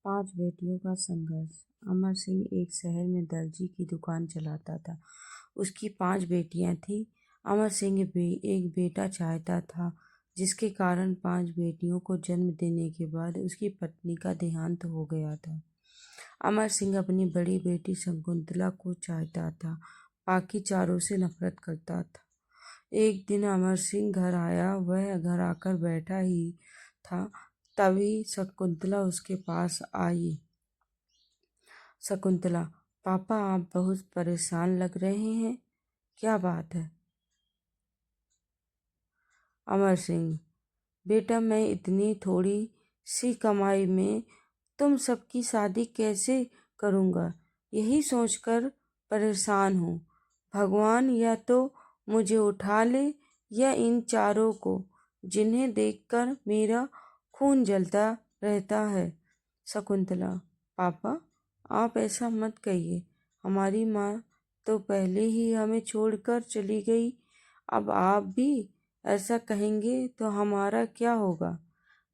5 बेटियों का संघर्ष। अमर सिंह एक शहर में दर्जी की दुकान चलाता था। उसकी 5 बेटियां थीं। अमर सिंह भी एक बेटा चाहता था, जिसके कारण 5 बेटियों को जन्म देने के बाद उसकी पत्नी का देहांत हो गया था। अमर सिंह अपनी बड़ी बेटी शकुंतला को चाहता था, बाकी चारों से नफरत करता था। एक दिन अमर सिंह घर आया। वह घर आकर बैठा ही था, तभी शकुंतला उसके पास आई। शकुंतला, पापा आप बहुत परेशान लग रहे हैं, क्या बात है? अमर सिंह, बेटा मैं इतनी थोड़ी सी कमाई में तुम सबकी शादी कैसे करूँगा, यही सोचकर परेशान हूँ। भगवान या तो मुझे उठा ले या इन चारों को, जिन्हें देखकर मेरा खून जलता रहता है। शकुंतला, पापा आप ऐसा मत कहिए। हमारी माँ तो पहले ही हमें छोड़कर चली गई, अब आप भी ऐसा कहेंगे तो हमारा क्या होगा?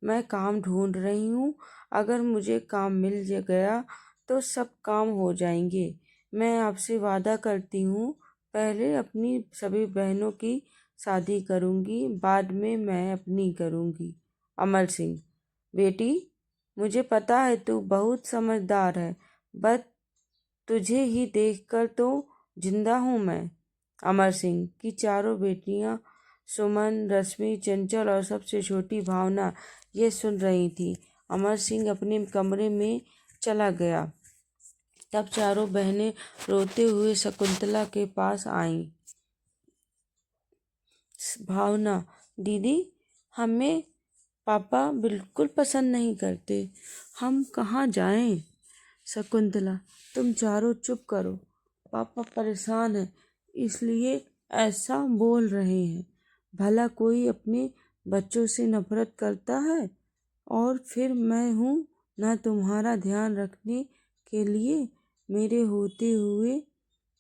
मैं काम ढूंढ रही हूँ, अगर मुझे काम मिल गया तो सब काम हो जाएंगे। मैं आपसे वादा करती हूँ, पहले अपनी सभी बहनों की शादी करूँगी, बाद में मैं अपनी करूँगी। अमर सिंह, बेटी मुझे पता है तू बहुत समझदार है, बस तुझे ही देखकर तो जिंदा हूँ मैं। अमर सिंह की चारों बेटियां सुमन, रश्मि, चंचल और सबसे छोटी भावना ये सुन रही थी। अमर सिंह अपने कमरे में चला गया। तब चारों बहनें रोते हुए शकुंतला के पास आईं। भावना, दीदी हमें पापा बिल्कुल पसंद नहीं करते, हम कहाँ जाएं? शकुंतला, तुम चारों चुप करो, पापा परेशान है इसलिए ऐसा बोल रहे हैं। भला कोई अपने बच्चों से नफरत करता है? और फिर मैं हूँ ना तुम्हारा ध्यान रखने के लिए। मेरे होते हुए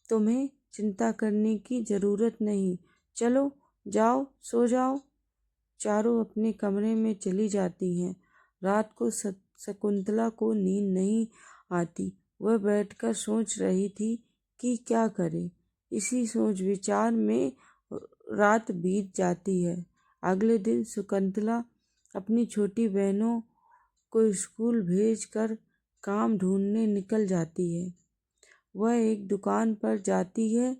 तुम्हें चिंता करने की जरूरत नहीं। चलो जाओ सो जाओ। चारों अपने कमरे में चली जाती हैं। रात को शकुंतला को नींद नहीं आती। वह बैठकर सोच रही थी कि क्या करे। इसी सोच विचार में रात बीत जाती है। अगले दिन शकुंतला अपनी छोटी बहनों को स्कूल भेजकर काम ढूंढने निकल जाती है। वह एक दुकान पर जाती है।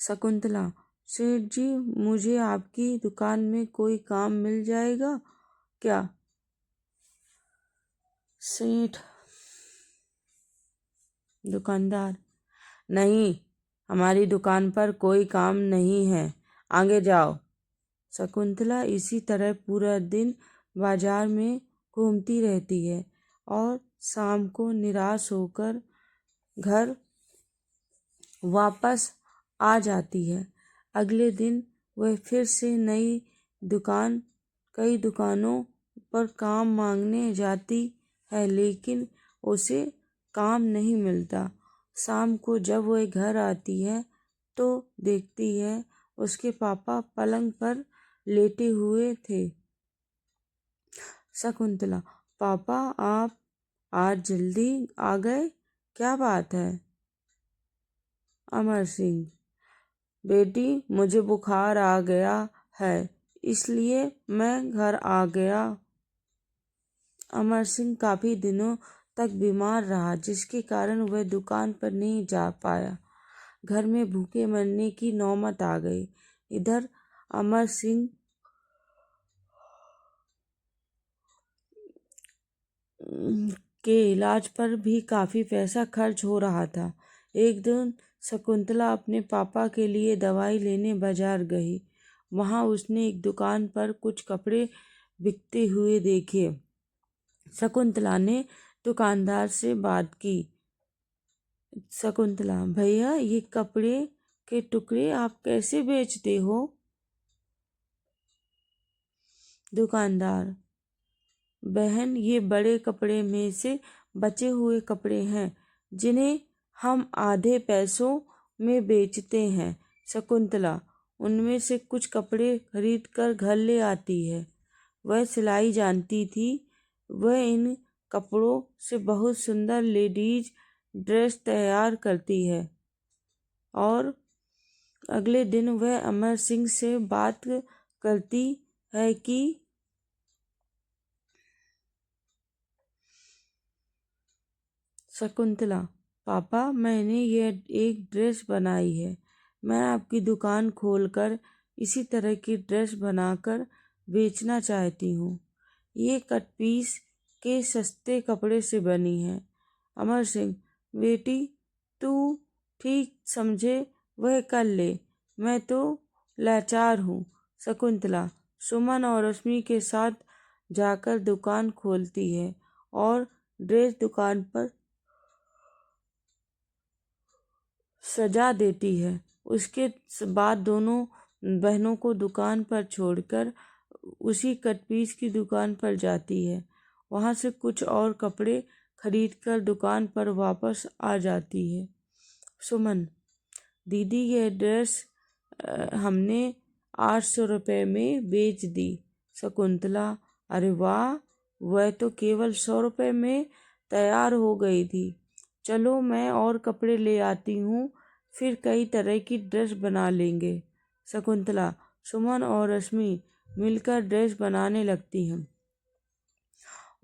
शकुंतला, सेठ जी मुझे आपकी दुकान में कोई काम मिल जाएगा क्या? सेठ, दुकानदार, नहीं हमारी दुकान पर कोई काम नहीं है, आगे जाओ। शकुंतला इसी तरह पूरा दिन बाजार में घूमती रहती है और शाम को निराश होकर घर वापस आ जाती है। अगले दिन वह फिर से कई दुकानों पर काम मांगने जाती है, लेकिन उसे काम नहीं मिलता। शाम को जब वह घर आती है तो देखती है उसके पापा पलंग पर लेटे हुए थे। शकुंतला, पापा आप आज जल्दी आ गए, क्या बात है? अमर सिंह, बेटी मुझे बुखार आ गया है इसलिए मैं घर आ गया। अमर सिंह काफी दिनों तक बीमार रहा, जिसके कारण वह दुकान पर नहीं जा पाया। घर में भूखे मरने की नौबत आ गई। इधर अमर सिंह के इलाज पर भी काफी पैसा खर्च हो रहा था। एक दिन शकुंतला अपने पापा के लिए दवाई लेने बाजार गई। वहां उसने एक दुकान पर कुछ कपड़े बिकते हुए देखे। शकुंतला ने दुकानदार से बात की। शकुंतला, भैया ये कपड़े के टुकड़े आप कैसे बेचते हो? दुकानदार, बहन ये बड़े कपड़े में से बचे हुए कपड़े हैं, जिन्हें हम आधे पैसों में बेचते हैं। शकुंतला उनमें से कुछ कपड़े खरीद कर घर ले आती है। वह सिलाई जानती थी। वह इन कपड़ों से बहुत सुंदर लेडीज ड्रेस तैयार करती है। और अगले दिन वह अमर सिंह से बात करती है कि शकुंतला, पापा, मैंने ये एक ड्रेस बनाई है। मैं आपकी दुकान खोलकर इसी तरह की ड्रेस बनाकर बेचना चाहती हूँ। ये कट पीस के सस्ते कपड़े से बनी है। अमर सिंह, बेटी, तू ठीक समझे वह कर ले, मैं तो लाचार हूँ। शकुंतला सुमन और रश्मि के साथ जाकर दुकान खोलती है और ड्रेस दुकान पर सजा देती है। उसके बाद दोनों बहनों को दुकान पर छोड़कर उसी कटपीस की दुकान पर जाती है। वहाँ से कुछ और कपड़े खरीदकर दुकान पर वापस आ जाती है। सुमन, दीदी ये ड्रेस हमने 800 रुपये में बेच दी। शकुंतला, अरे वाह, वह तो केवल 100 रुपये में तैयार हो गई थी। चलो मैं और कपड़े ले आती हूँ, फिर कई तरह की ड्रेस बना लेंगे। शकुंतला, सुमन और रश्मि मिलकर ड्रेस बनाने लगती हैं।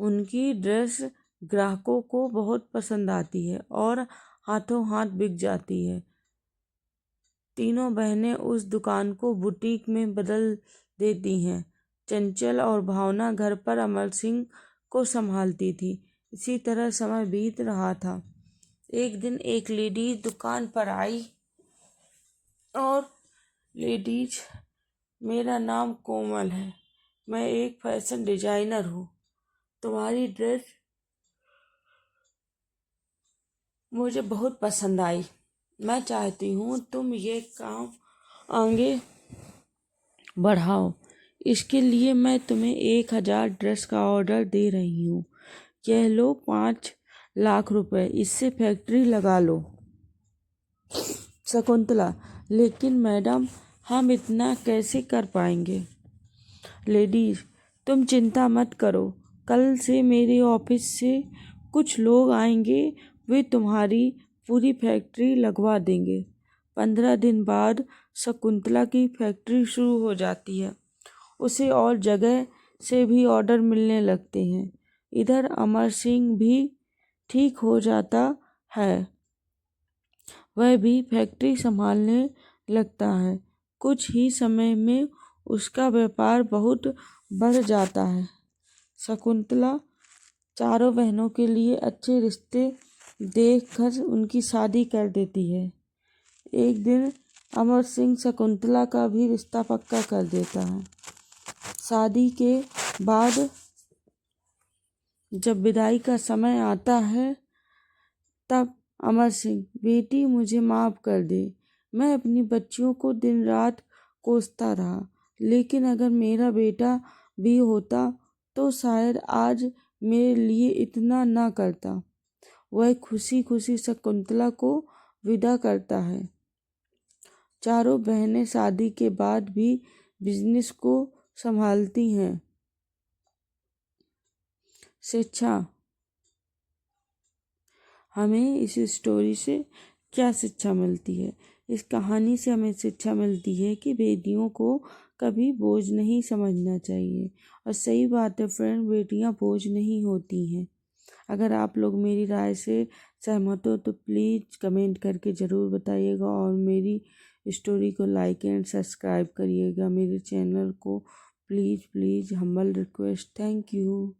उनकी ड्रेस ग्राहकों को बहुत पसंद आती है और हाथों हाथ बिक जाती है। तीनों बहनें उस दुकान को बुटीक में बदल देती हैं। चंचल और भावना घर पर अमर सिंह को संभालती थी। इसी तरह समय बीत रहा था। एक दिन एक लेडीज दुकान पर आई और लेडीज, मेरा नाम कोमल है, मैं एक फैशन डिजाइनर हूँ। तुम्हारी ड्रेस मुझे बहुत पसंद आई। मैं चाहती हूँ तुम ये काम आगे बढ़ाओ। इसके लिए मैं तुम्हें 1000 ड्रेस का ऑर्डर दे रही हूँ। यह लो 5 लाख रुपए, इससे फैक्ट्री लगा लो। शकुंतला, लेकिन मैडम, हम इतना कैसे कर पाएंगे? लेडीज, तुम चिंता मत करो, कल से मेरे ऑफिस से कुछ लोग आएंगे, वे तुम्हारी पूरी फैक्ट्री लगवा देंगे। 15 दिन बाद शकुंतला की फैक्ट्री शुरू हो जाती है। उसे और जगह से भी ऑर्डर मिलने लगते हैं। इधर अमर सिंह भी ठीक हो जाता है, वह भी फैक्ट्री संभालने लगता है। कुछ ही समय में उसका व्यापार बहुत बढ़ जाता है। शकुंतला चारों बहनों के लिए अच्छे रिश्ते देखकर उनकी शादी कर देती है। एक दिन अमर सिंह शकुंतला का भी रिश्ता पक्का कर देता है। शादी के बाद जब विदाई का समय आता है, तब अमर सिंह, बेटी मुझे माफ़ कर दे, मैं अपनी बच्चियों को दिन रात कोसता रहा, लेकिन अगर मेरा बेटा भी होता तो शायद आज मेरे लिए इतना ना करता। वह खुशी खुशी शकुंतला को विदा करता है। चारों बहनें शादी के बाद भी बिजनेस को संभालती हैं। शिक्षा, हमें इस स्टोरी से क्या शिक्षा मिलती है? इस कहानी से हमें शिक्षा मिलती है कि बेटियों को कभी बोझ नहीं समझना चाहिए। और सही बात है फ्रेंड, बेटियां बोझ नहीं होती हैं। अगर आप लोग मेरी राय से सहमत हो तो प्लीज़ कमेंट करके ज़रूर बताइएगा और मेरी स्टोरी को लाइक एंड सब्सक्राइब करिएगा। मेरे चैनल को please please humble request. Thank you.